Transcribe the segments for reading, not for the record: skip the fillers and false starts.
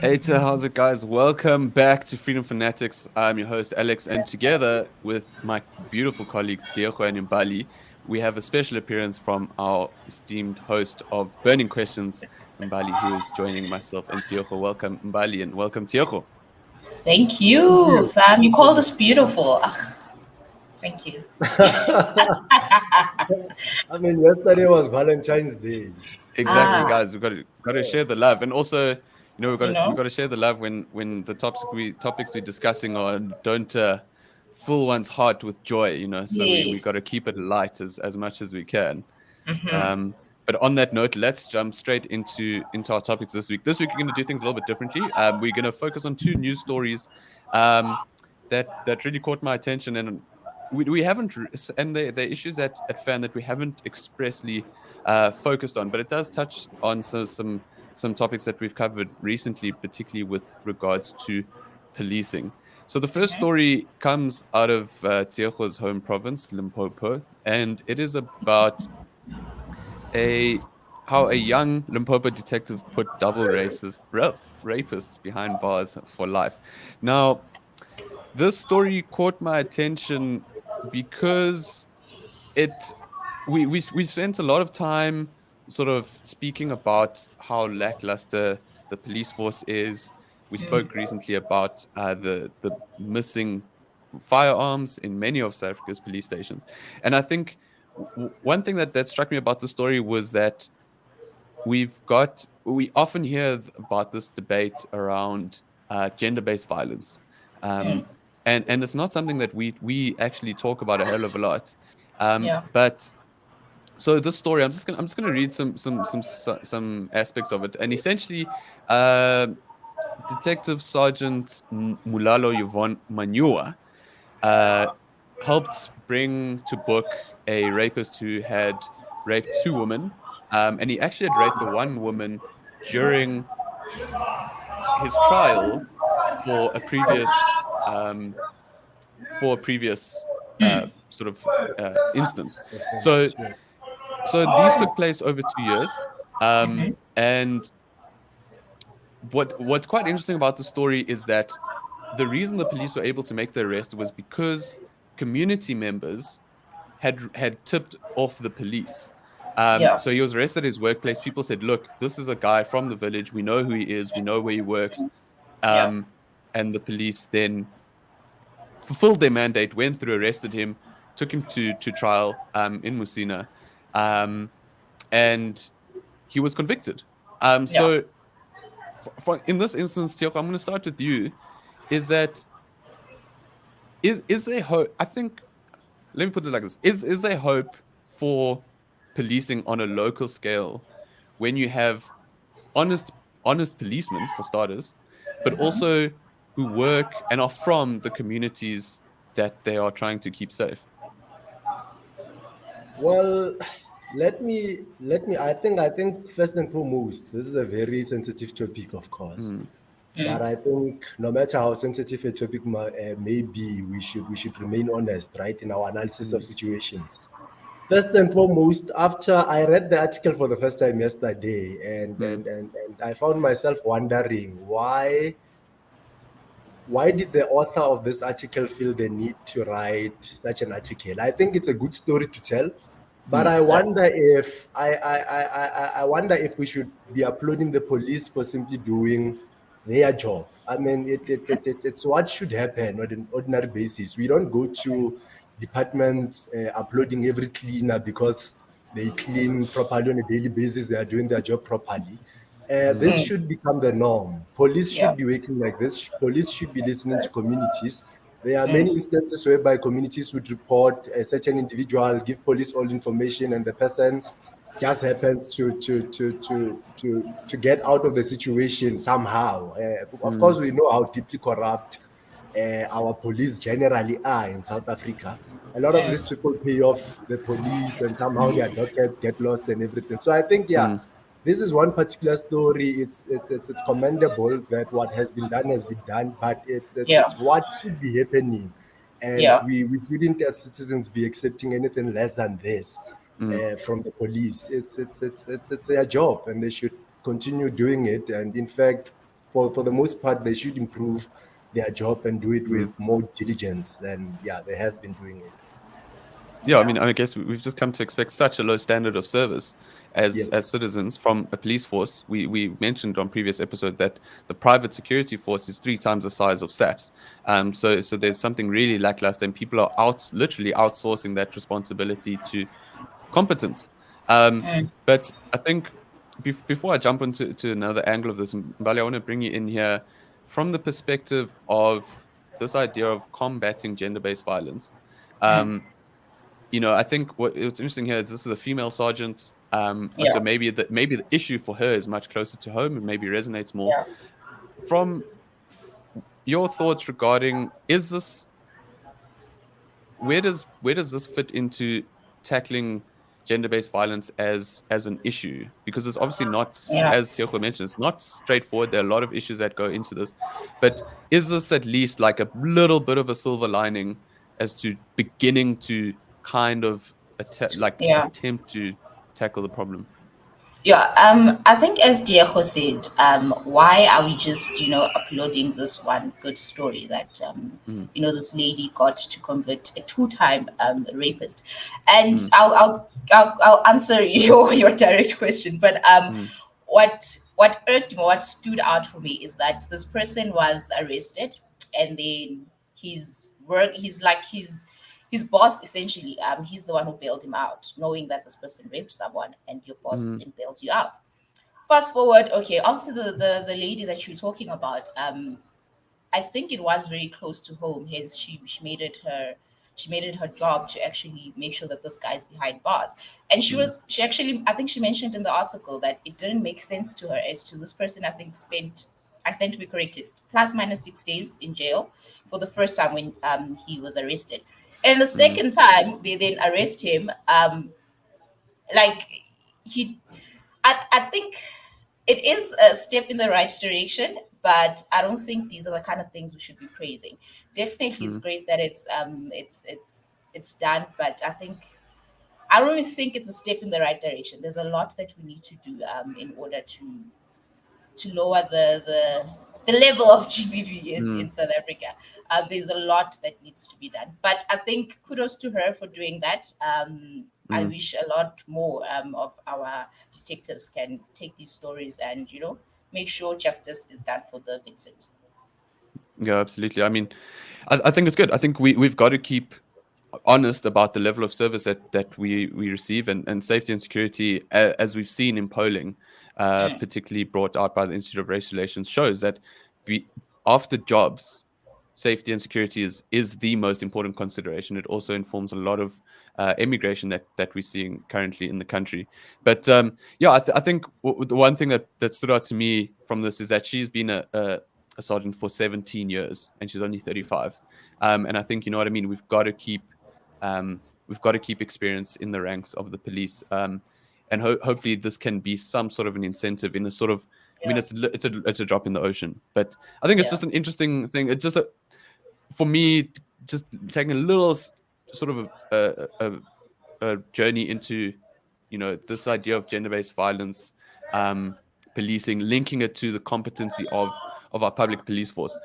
Hey, how's it, guys? Welcome back to FANatics. I'm your host, Alex, and together with my beautiful colleagues, Tieko and Mbali, we have a special appearance from our esteemed host of Burning Questions, Mbali, who is joining myself and Tieko. Welcome, Mbali, and welcome, Tieko. Thank Thank you, you. fam. You Thank you so called much. us beautiful. Thank you. I mean, yesterday was Valentine's Day. Exactly, Ah, guys. We've got to share the love, and also, we've got you to we've know? got to share the love when the topics we're discussing are don't fill one's heart with joy. So we got to Yes. keep it light as much as we can. Mm-hmm. Um, but on that note, let's jump straight into our topics this week. This week we're going to do things a little bit differently. We're going to focus on two news stories um, that really caught my attention, and we haven't and the issues at FAN that we haven't expressly focused on, but it does touch on some topics that we've covered recently, particularly with regards to policing. So the first Mm-hmm. story comes out of Tieko's home province, Limpopo, and it is about a how a young Limpopo detective put double rapists behind bars for life. Now, this story caught my attention because it we spent a lot of time sort of speaking about how lackluster the police force is. We spoke recently about the missing firearms in many of South Africa's police stations, and I think one thing that struck me about the story was that we often hear about this debate around gender-based violence, um, and it's not something that we actually talk about a hell of a lot. Yeah. But so this story, I'm just gonna read some aspects of it, and essentially, uh, Detective Sergeant Mulalo Yvonne Manua uh, helped bring to book a rapist who had raped two women, and he actually had raped the one woman during his trial for a previous um, for a previous sort of instance. So Offense, yeah. so these took place over 2 years, and what's quite interesting about the story is that the reason the police were able to make the arrest was because community members had tipped off the police. Yeah. So he was arrested at his workplace. People said, "Look, this is a guy from the village. We know who he is. We know where he works." Yeah. Um, and the police then fulfilled their mandate, went through, arrested him, took him to trial in Musina, um, and he was convicted. Yeah. So in this instance, Tioko, I'm going to start with you. Is that is there hope? I think, let me put it like this: is there hope for policing on a local scale when you have honest honest policemen for starters, but also who work and are from the communities that they are trying to keep safe? Well, I think first and foremost, this is a very sensitive topic, of course. Mm, But I think no matter how sensitive a topic may be, we should remain honest, right, in our analysis of mm, situations. First and foremost, after I read the article for the first time yesterday, mm, and I found myself wondering why did the author of this article feel the need to write such an article? I think it's a good story to tell, but mm, I So, wonder if I wonder if we should be applauding the police for simply doing their job. I mean, it's what should happen on an ordinary basis. We don't go to departments applauding every cleaner because they clean properly on a daily basis. They are doing their job properly. This mm, should become the norm. Police yeah. should be working like this. Police should be listening to communities. There are many instances whereby communities would report a certain individual, give police all information, and the person just happens to get out of the situation somehow. Of course, mm, we know how deeply corrupt our police generally are in South Africa. A lot of these people pay off the police, and somehow their dockets get lost and everything. So I think, yeah, mm, this is one particular story. It's commendable that what has been done, but Yeah. it's what should be happening, and Yeah. we shouldn't as citizens be accepting anything less than this mm, from the police. It's their job, and they should continue doing it. And in fact, for the most part, they should improve their job and do it with more diligence than they have been doing it. Yeah, I mean, I guess we've just come to expect such a low standard of service as citizens from a police force. We mentioned on previous episode that the private security force is 3 times the size of SAPS. So there's something really lackluster, and people are literally outsourcing that responsibility to competence. But I think before I jump into another angle of this, Mbali, I want to bring you in here from the perspective of this idea of combating gender-based violence. I think what's interesting here is this is a female sergeant. So maybe the issue for her is much closer to home and maybe resonates more. From your thoughts regarding where does this fit into tackling gender-based violence as an issue? Because it's obviously not, as Tshwane mentioned, it's not straightforward. There are a lot of issues that go into this. But is this at least like a little bit of a silver lining as to beginning to kind of attempt to tackle the problem? I think as Diego said, why are we just, uploading this one good story that, this lady got to convict a 2-time rapist? And I'll answer your direct question. But what irked me, what stood out for me is that this person was arrested, and then his boss essentially, he's the one who bailed him out, knowing that this person raped someone, and your boss then bails you out. Fast forward, okay, obviously the lady that you're talking about, I think it was very close to home. Hence, she made it her job to actually make sure that this guy's behind bars. And she actually, I think she mentioned in the article that it didn't make sense to her as to this person, I think I stand to be corrected, ±6 days in jail for the first time when he was arrested. And the second time they then arrest him, I think it is a step in the right direction, but I don't think these are the kind of things we should be praising. Definitely, it's great that it's done, but I don't even think it's a step in the right direction. There's a lot that we need to do in order to lower the level of GBV in South Africa. There's a lot that needs to be done, but I think kudos to her for doing that. I wish a lot more of our detectives can take these stories and make sure justice is done for the victims. Yeah, absolutely. I mean, I think it's good. I think we've got to keep honest about the level of service that we receive, and safety and security, as we've seen in polling, particularly brought out by the Institute of Race Relations, shows that after jobs, safety and security is the most important consideration. It also informs a lot of immigration that we're seeing currently in the country. But I think the one thing that stood out to me from this is that she's been a sergeant for 17 years and she's only 35. And I think, you know what I mean, we've got to keep experience in the ranks of the police. And hopefully this can be some sort of an incentive in a sort of, I mean, it's a drop in the ocean, but I think it's just an interesting thing. It's just for me, just taking a little sort of a journey into, this idea of gender-based violence, policing, linking it to the competency of our public police force.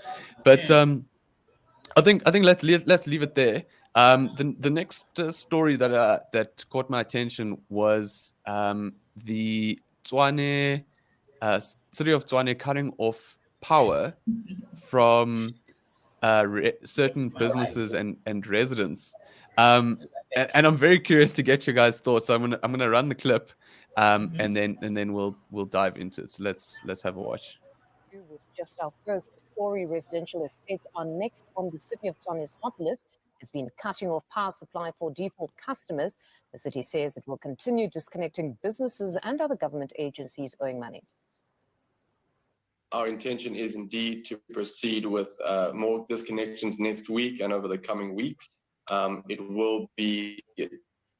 But I think let's leave it there. The next story that caught my attention was the Tshwane, City of Tshwane cutting off power from certain businesses and residents. And I'm very curious to get your guys' thoughts. So I'm gonna run the clip, and then we'll dive into it. So let's have a watch. With just our first story, residential estates are next on the City of Tshwane's hot list. It's been cutting off power supply for default customers. The city says it will continue disconnecting businesses and other government agencies owing money. Our intention is indeed to proceed with more disconnections next week and over the coming weeks. It will be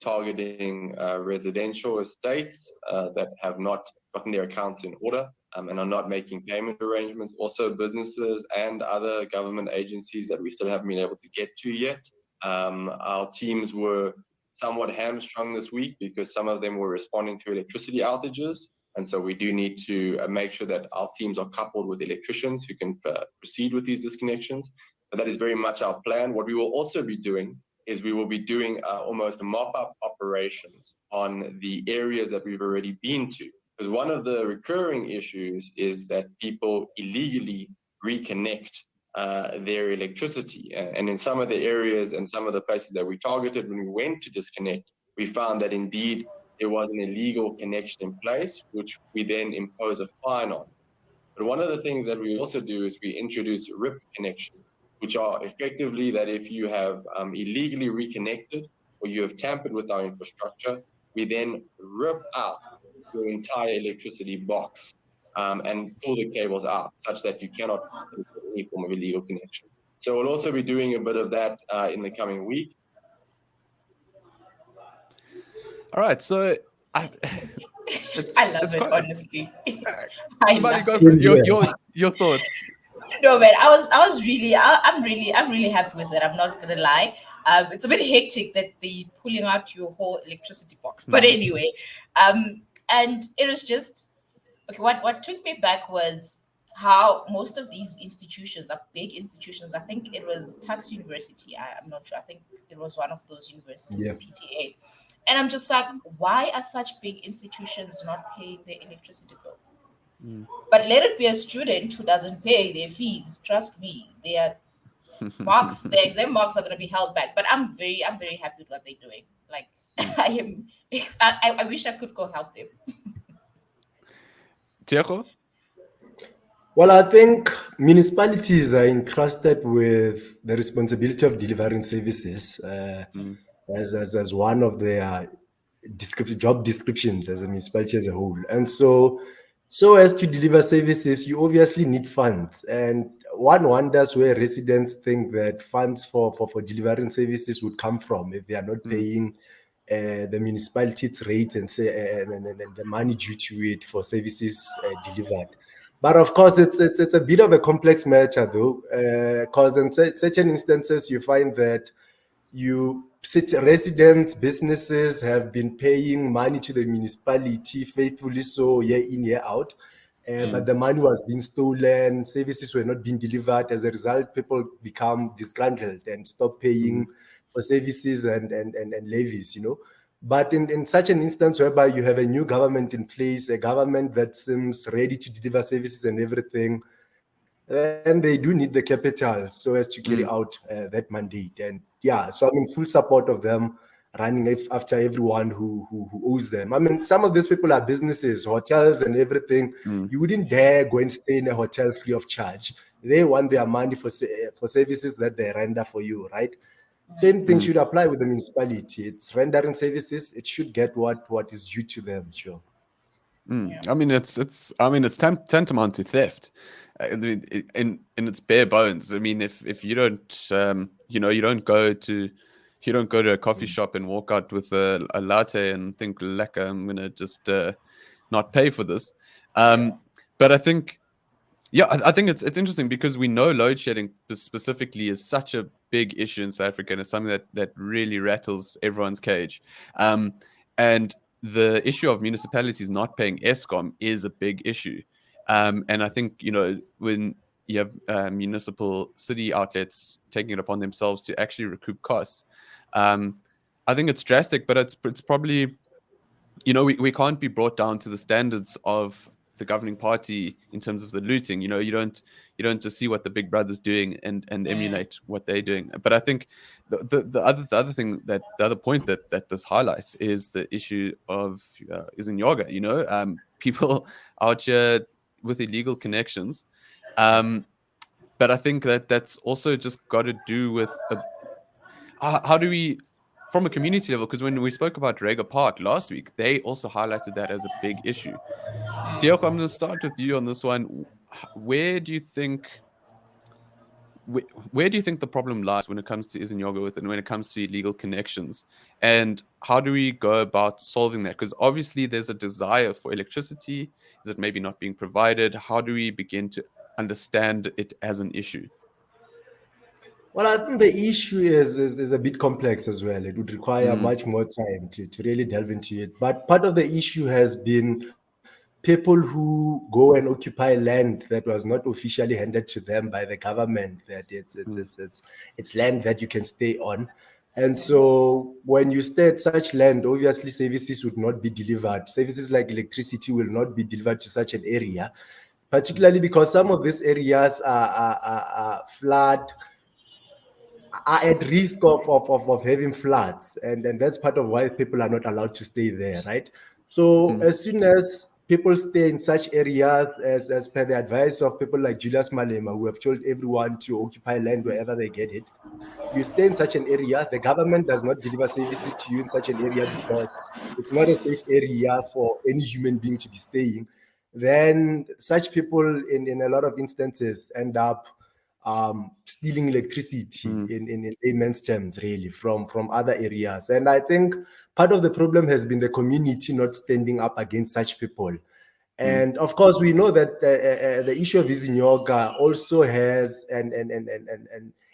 targeting residential estates that have not gotten their accounts in order and are not making payment arrangements. Also businesses and other government agencies that we still haven't been able to get to yet. Our teams were somewhat hamstrung this week because some of them were responding to electricity outages And so we do need to make sure that our teams are coupled with electricians who can proceed with these disconnections. But that is very much our plan. What we will also be doing is we will be doing almost mop-up operations on the areas that we've already been to. Because one of the recurring issues is that people illegally reconnect their electricity. And in some of the areas and some of the places that we targeted when we went to disconnect, we found that indeed there was an illegal connection in place, which we then impose a fine on. But one of the things that we also do is we introduce RIP connections, which are effectively that if you have illegally reconnected or you have tampered with our infrastructure, we then rip out your entire electricity box and pull the cables out such that you cannot have any form of illegal connection. So we'll also be doing a bit of that in the coming week. All right, so I love it, honestly. Somebody go for your thoughts. No, man, I'm really happy with it. I'm not gonna lie. It's a bit hectic that they pulling out your whole electricity box, but anyway, and it was just okay. What took me back was how most of these institutions are big institutions. I think it was Tux University. I'm not sure. I think it was one of those universities in PTA. And I'm just like, why are such big institutions not paying their electricity bill? But let it be a student who doesn't pay their fees. Trust me, their marks, their exam marks are going to be held back. But I'm very happy with what they're doing. Like, I wish I could go help them. Tiago? Well, I think municipalities are entrusted with the responsibility of delivering services as one of their job descriptions as a municipality as a whole. And so as to deliver services, you obviously need funds. And one wonders where residents think that funds for delivering services would come from if they are not paying the municipality's rates and the money due to it for services delivered. But of course, it's a bit of a complex matter, though, because in certain instances you find that residents, businesses have been paying money to the municipality faithfully, so year in, year out. But the money was being stolen, services were not being delivered. As a result, people become disgruntled and stop paying for services and levies, you know. But in such an instance whereby you have a new government in place, a government that seems ready to deliver services and everything, and they do need the capital so as to carry out that mandate. And yeah, so I'm in full support of them running after everyone who owes them. I mean, some of these people are businesses, hotels and everything. You wouldn't dare go and stay in a hotel free of charge. They want their money for services that they render for you, right? Same thing should apply with the municipality. It's rendering services. It should get what is due to them, sure. I mean, it's tantamount to theft. In its bare bones. I mean, if you don't, you don't go to a coffee shop and walk out with a latte and think, "Lekker, I'm gonna just not pay for this." But I think, I think it's interesting because we know load shedding specifically is such a big issue in South Africa, and it's something that really rattles everyone's cage. And the issue of municipalities not paying Eskom is a big issue. And I think, when you have municipal city outlets taking it upon themselves to actually recoup costs, I think it's drastic, but it's probably, we can't be brought down to the standards of the governing party in terms of the looting. You don't just see what the big brother's doing and emulate what they're doing. But I think the other point that this highlights is the issue of Izinyoga. People out here with illegal connections, but I think that's also just got to do with how do we, from a community level, because when we spoke about Rega Park last week, they also highlighted that as a big issue. Tiago, I'm going to start with you on this one. Where do you think the problem lies when it comes to Izinyoga and when it comes to illegal connections? And how do we go about solving that? Because obviously there's a desire for electricity. Is it maybe not being provided? How do we begin to understand it as an issue? Well, I think the issue is a bit complex as well. It would require much more time to really delve into it. But part of the issue has been people who go and occupy land that was not officially handed to them by the government, that it's land that you can stay on. And so when you stay at such land, obviously services would not be delivered. Services like electricity will not be delivered to such an area, particularly because some of these areas are flood, are at risk of having floods. And that's part of why people are not allowed to stay there, right? So as soon as people stay in such areas, as per the advice of people like Julius Malema, who have told everyone to occupy land wherever they get it, you stay in such an area, the government does not deliver services to you in such an area because it's not a safe area for any human being to be staying, then such people in a lot of instances end up stealing electricity in layman's terms, really, from other areas. And I think part of the problem has been the community not standing up against such people. And of course, we know that the issue of Izinyoka also has, and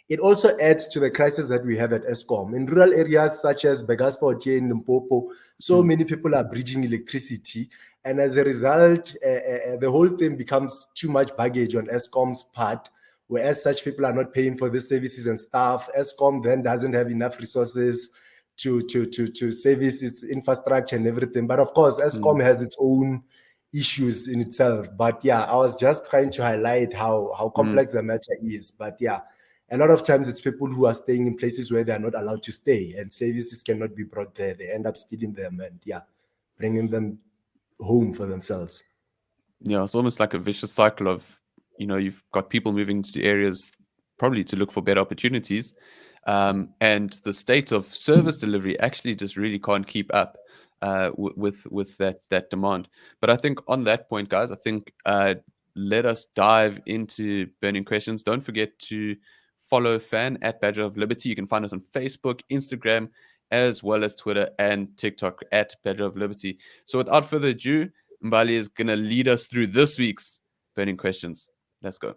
it also adds to the crisis that we have at Eskom. In rural areas such as Begassport here in Limpopo, so many people are bridging electricity. And as a result, the whole thing becomes too much baggage on Eskom's part, whereas such people are not paying for these services and stuff. Eskom then doesn't have enough resources to service its infrastructure and everything. But of course, Eskom has its own issues in itself. But yeah, I was just trying to highlight how complex the matter is. But yeah, a lot of times it's people who are staying in places where they are not allowed to stay, and services cannot be brought there. They end up stealing them and bringing them home for themselves. Yeah, it's almost like a vicious cycle of, you've got people moving to areas probably to look for better opportunities, and the state of service delivery actually just really can't keep up with that demand. But I think on that point, guys, I think let us dive into burning questions. Don't forget to follow Fan at Badger of Liberty. You can find us on Facebook, Instagram, as well as Twitter and TikTok at Badger of Liberty. So without further ado, Mbali is going to lead us through this week's burning questions. Let's go.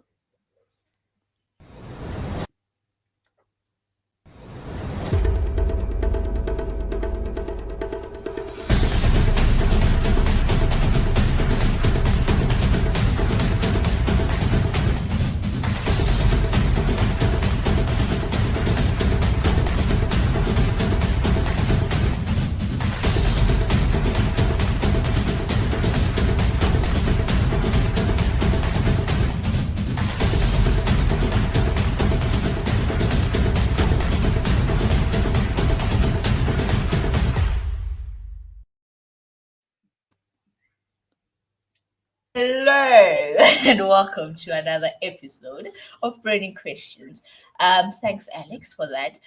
Hello and welcome to another episode of Burning Questions. Thanks, Alex, for that.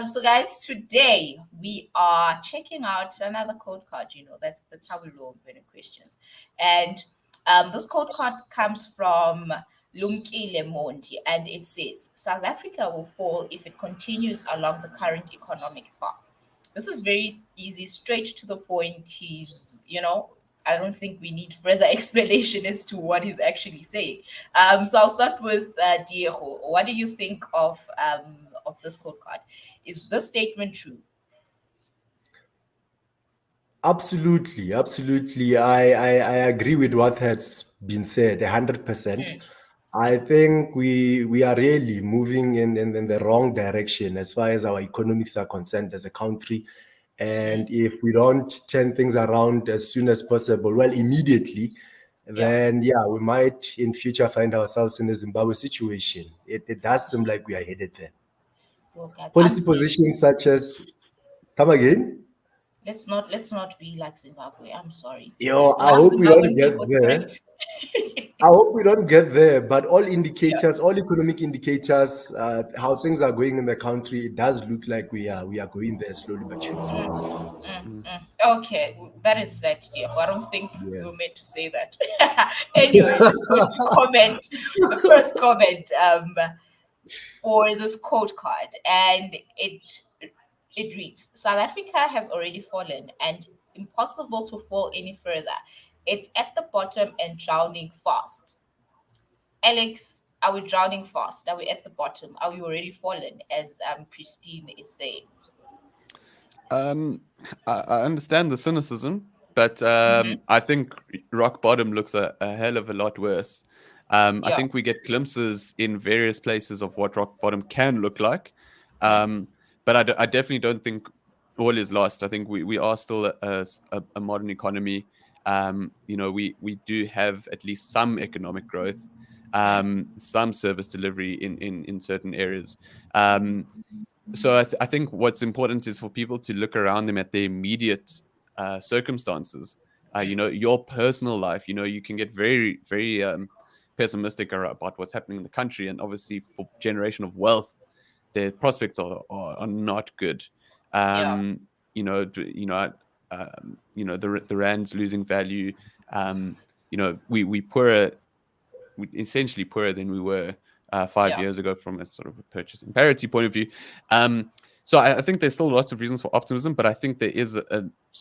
So, guys, today we are checking out another code card. That's how we roll Burning Questions, and this code card comes from Lumkile Mondi, and it says South Africa will fall if it continues along the current economic path. This is very easy, straight to the point. I don't think we need further explanation as to what he's actually saying. So I'll start with Diego. What do you think of this code card? Is this statement true? Absolutely. I agree with what has been said 100%. I think we are really moving in the wrong direction as far as our economics are concerned as a country. And if we don't turn things around as soon as possible, well, immediately, then we might in future find ourselves in a Zimbabwe situation. It does seem like we are headed there. Well, guys, Policy positions such as, come again? Let's not be like Zimbabwe. I'm sorry. I hope we don't get there. I hope we don't get there, but all indicators, all economic indicators, how things are going in the country, it does look like we are going there slowly but surely. Okay, that is sad, Diego. I don't think you were meant to say that. Anyway, let's go to comment. The first comment for this code card, and it reads: South Africa has already fallen, and impossible to fall any further. It's at the bottom and drowning fast. Alex, are we drowning fast? Are we at the bottom? Are we already fallen, as Christine is saying? I understand the cynicism, But I think rock bottom looks a hell of a lot worse. I think we get glimpses in various places of what rock bottom can look like. But I definitely don't think all is lost. I think we are still a modern economy. We do have at least some economic growth, some service delivery in certain areas. So I think what's important is for people to look around them at their immediate circumstances. Your personal life. You can get very, very pessimistic about what's happening in the country, and obviously for generation of wealth, their prospects are not good. The rand's losing value. We poorer, essentially poorer than we were 5 years ago from a sort of a purchasing parity point of view. So I think there's still lots of reasons for optimism, but I think there is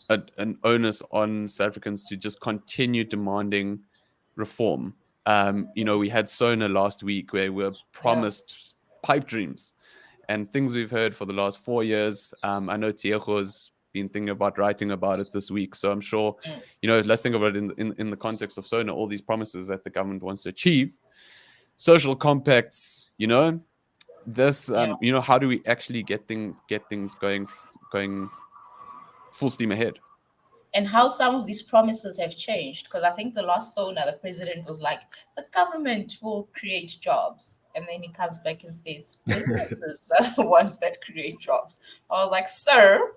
an onus on South Africans to just continue demanding reform. We had Sona last week where we were promised pipe dreams and things we've heard for the last 4 years. I know Tiego's been thinking about writing about it this week, so I'm sure, let's think about it in the context of Sona, all these promises that the government wants to achieve. Social compacts, this, how do we actually get things going full steam ahead? And how some of these promises have changed. Because I think the last Sona, the president was like, the government will create jobs. And then he comes back and says, businesses are the ones that create jobs. I was like, sir.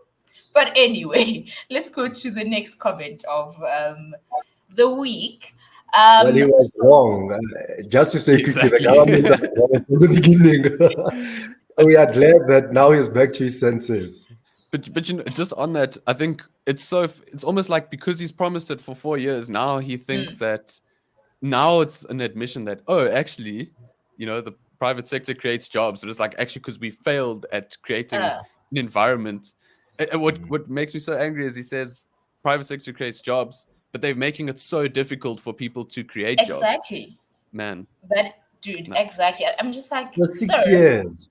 But anyway, let's go to the next comment of the week. Well, he was wrong. Just to say quickly, the government was wrong from the beginning. We are glad that now he's back to his senses. But just on that, I think it's almost like because he's promised it for 4 years, now he thinks that now it's an admission that, actually, the private sector creates jobs. But it's like, actually, because we failed at creating an environment. And what makes me so angry is he says private sector creates jobs, but they're making it so difficult for people to create jobs. Exactly. Man. But, dude, exactly. I'm just like, for 6 years.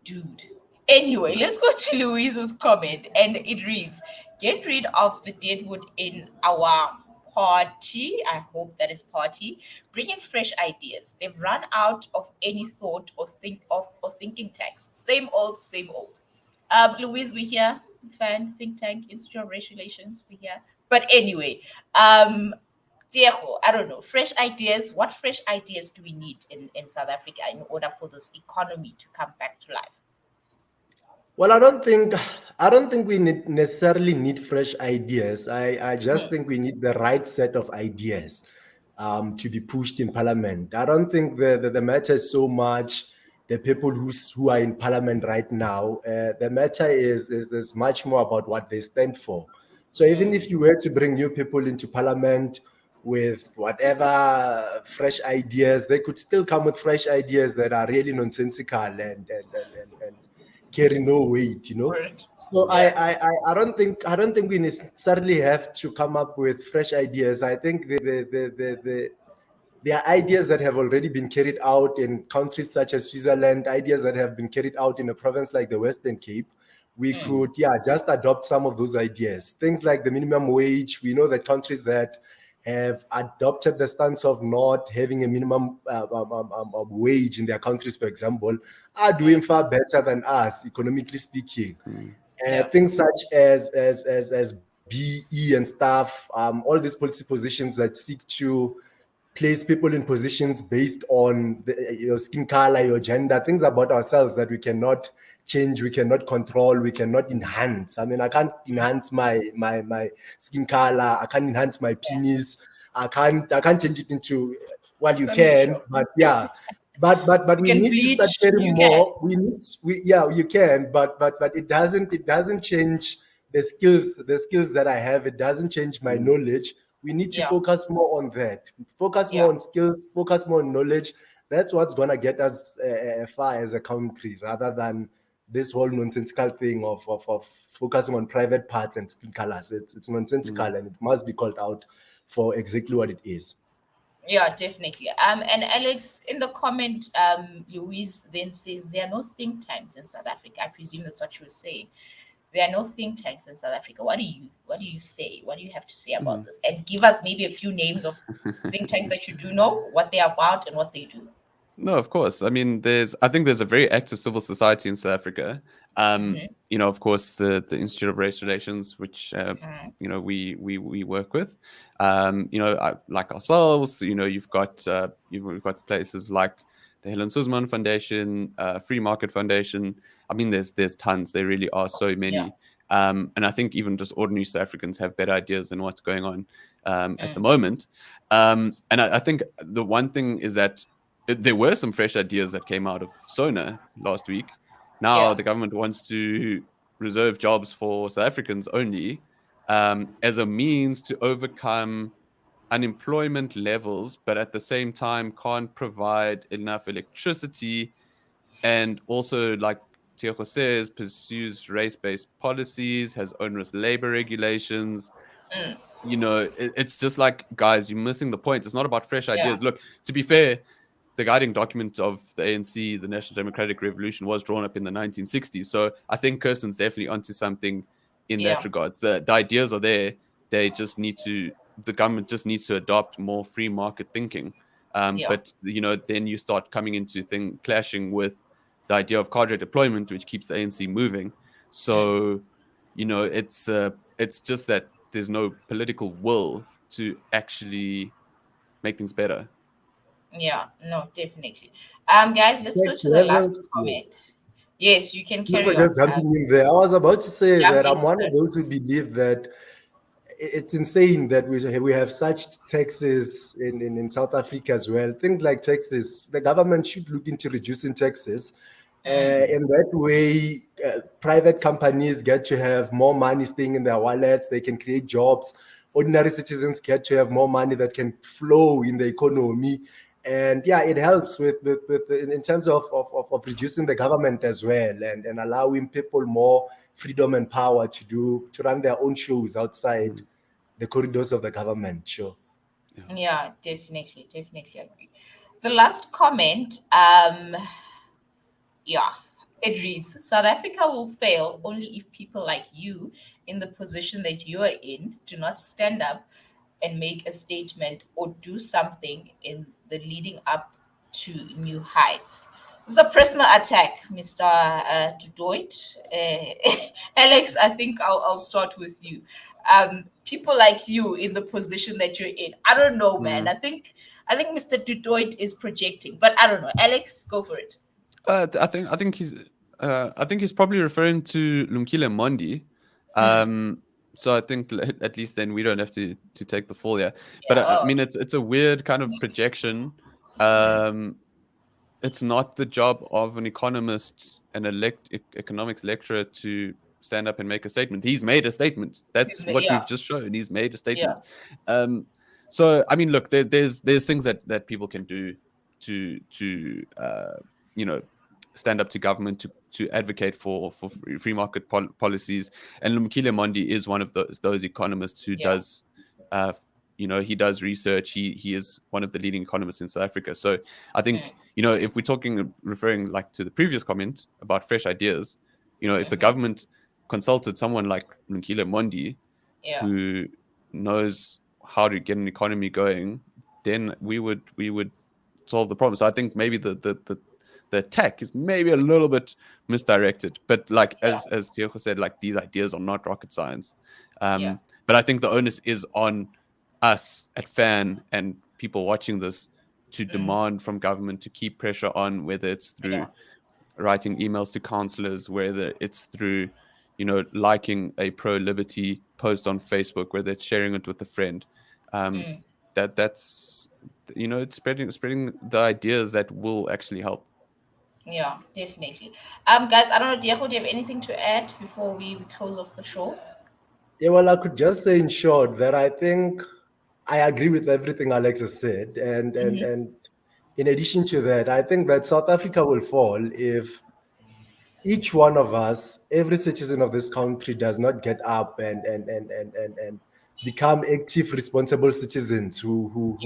Dude. Anyway, let's go to Louise's comment, and it reads, get rid of the deadwood in our party. I hope that is party. Bring in fresh ideas. They've run out of any thought or thinking tanks. Same old, same old. Louise, we here. Think tank, Institute of Race Relations, we here. But anyway, Diego, I don't know, fresh ideas. What fresh ideas do we need in South Africa in order for this economy to come back to life? Well, I don't think we necessarily need fresh ideas. I just think we need the right set of ideas to be pushed in parliament. I don't think the matter is so much the people who are in parliament right now. The matter is much more about what they stand for. So even if you were to bring new people into parliament with whatever fresh ideas, they could still come with fresh ideas that are really nonsensical and carry no weight, Right. So yeah. I don't think we necessarily have to come up with fresh ideas. I think there are ideas that have already been carried out in countries such as Switzerland, ideas that have been carried out in a province like the Western Cape. We could just adopt some of those ideas. Things like the minimum wage. We know that countries that have adopted the stance of not having a minimum wage in their countries, for example, are doing far better than us, economically speaking. Things such as BE and stuff, all these policy positions that seek to place people in positions based on your skin color, your gender, things about ourselves that we cannot change, we cannot control, we cannot enhance. I mean, I can't enhance my skin color, I can't enhance my penis, I can't change it into, well, you can, but yeah. But we need to start caring more. You can, but it doesn't change the skills that I have. It doesn't change my knowledge. We need to focus more on that. Focus more on skills, focus more on knowledge. That's what's gonna get us far as a country, rather than this whole nonsensical thing of focusing on private parts and skin colors. It's nonsensical and it must be called out for exactly what it is. Yeah, definitely. And Alex, in the comment, Louise then says there are no think tanks in South Africa. I presume that's what you were saying. There are no think tanks in South Africa. What do you say? What do you have to say about this? And give us maybe a few names of think tanks that you do know, what they're about and what they do. No, of course. I mean, I think there's a very active civil society in South Africa. You know, of course, the Institute of Race Relations, which you know we work with. You know, like ourselves. You know, you've got places like the Helen Suzman Foundation, Free Market Foundation. I mean, there's tons. There really are so many. And I think even just ordinary South Africans have better ideas than what's going on at the moment. And I think the one thing is that there were some fresh ideas that came out of Sona last week. Now the government wants to reserve jobs for South Africans only as a means to overcome unemployment levels, but at the same time can't provide enough electricity, and also, like Tiejo says, pursues race-based policies, has onerous labor regulations. You know, it's just like, guys, you're missing the point. It's not about fresh ideas. Look, to be fair, the guiding document of the ANC, the National Democratic Revolution, was drawn up in the 1960s. So I think Kirsten's definitely onto something in that regards. The ideas are there. They just need to, the government just needs to adopt more free market thinking. But, you know, then you start coming into clashing with the idea of cadre deployment, which keeps the ANC moving. So, you know, it's just that there's no political will to actually make things better. Yeah, no, definitely. Guys, let's go to the last comment. Yes, you can carry on. Just jumping in there. I was about to say that I'm one sir. of those who believe that it's insane that we have such taxes in South Africa as well. Things like taxes, the government should look into reducing taxes. In that way, private companies get to have more money staying in their wallets. They can create jobs. Ordinary citizens get to have more money that can flow in the economy. And yeah, it helps with in terms of reducing the government as well, and allowing people more freedom and power to run their own shows outside the corridors of the government. Sure. Yeah, definitely agree. The last comment, it reads, South Africa will fail only if people like you in the position that you are in do not stand up and make a statement or do something in the leading up to new heights. This is a personal attack, Mr. Dudoit. Alex, I think I'll start with you. People like you in the position that you're in. I don't know, man. I think Mr. Dudoit is projecting, but I don't know. Alex, go for it. I think he's probably referring to Lumkile Mondi. So I think at least then we don't have to take the fall there. But I mean, it's a weird kind of projection. It's not the job of an economist and economics lecturer to stand up and make a statement. He's made a statement. That's what we've just shown. He's made a statement. So I mean, look, there's things that people can do to you know, stand up to government to advocate for free market policies. And Lumkile Mondi is one of those economists who does, you know, he does research. He is one of the leading economists in South Africa. So I think, you know, if we're referring like to the previous comment about fresh ideas, you know, if the government consulted someone like Lumkile Mondi, who knows how to get an economy going, then we would solve the problem. So I think maybe the attack is maybe a little bit misdirected, but like as Tiejo said, like these ideas are not rocket science. But I think the onus is on us at FAN and people watching this to demand from government to keep pressure on, whether it's through writing emails to councillors, whether it's through, you know, liking a pro-liberty post on Facebook, whether it's sharing it with a friend. That's, you know, it's spreading the ideas that will actually help. Yeah, definitely. Guys, I don't know, Diego, do you have anything to add before we close off the show? Yeah, well, I could just say in short that I think I agree with everything Alex has said. And in addition to that, I think that South Africa will fall if each one of us, every citizen of this country, does not get up and become active, responsible citizens who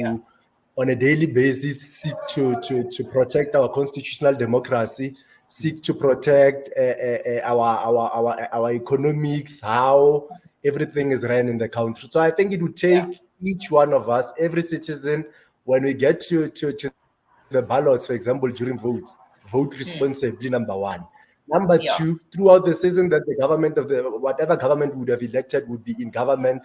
on a daily basis seek to protect our constitutional democracy seek to protect our economics, how everything is run in the country. So I think it would take each one of us, every citizen, when we get to the ballots, for example, during votes, vote responsibly, number one. Number two, throughout the season that the government of the whatever government would have elected would be in government,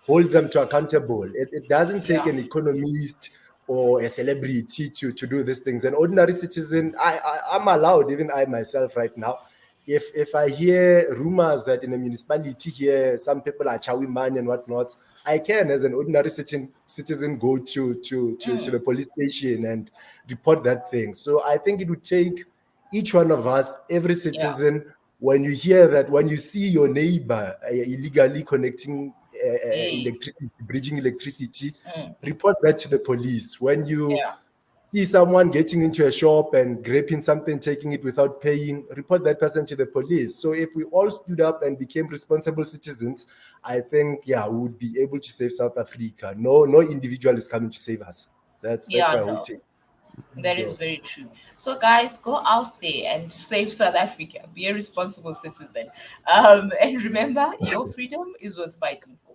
hold them to accountable. It doesn't take an economist or a celebrity to do these things. An ordinary citizen, I'm allowed, even I myself right now, if I hear rumors that in a municipality here some people are chowing money and whatnot, I can, as an ordinary citizen, go to the police station and report that thing. So I think it would take each one of us, every citizen, when you hear that, when you see your neighbor illegally connecting electricity, bridging electricity, report that to the police. When you see someone getting into a shop and grabbing something, taking it without paying, report that person to the police. So if we all stood up and became responsible citizens, I think, we would be able to save South Africa. No individual is coming to save us. That's my whole take. That is very true. So, guys, go out there and save South Africa. Be a responsible citizen. And remember, your freedom is worth fighting for.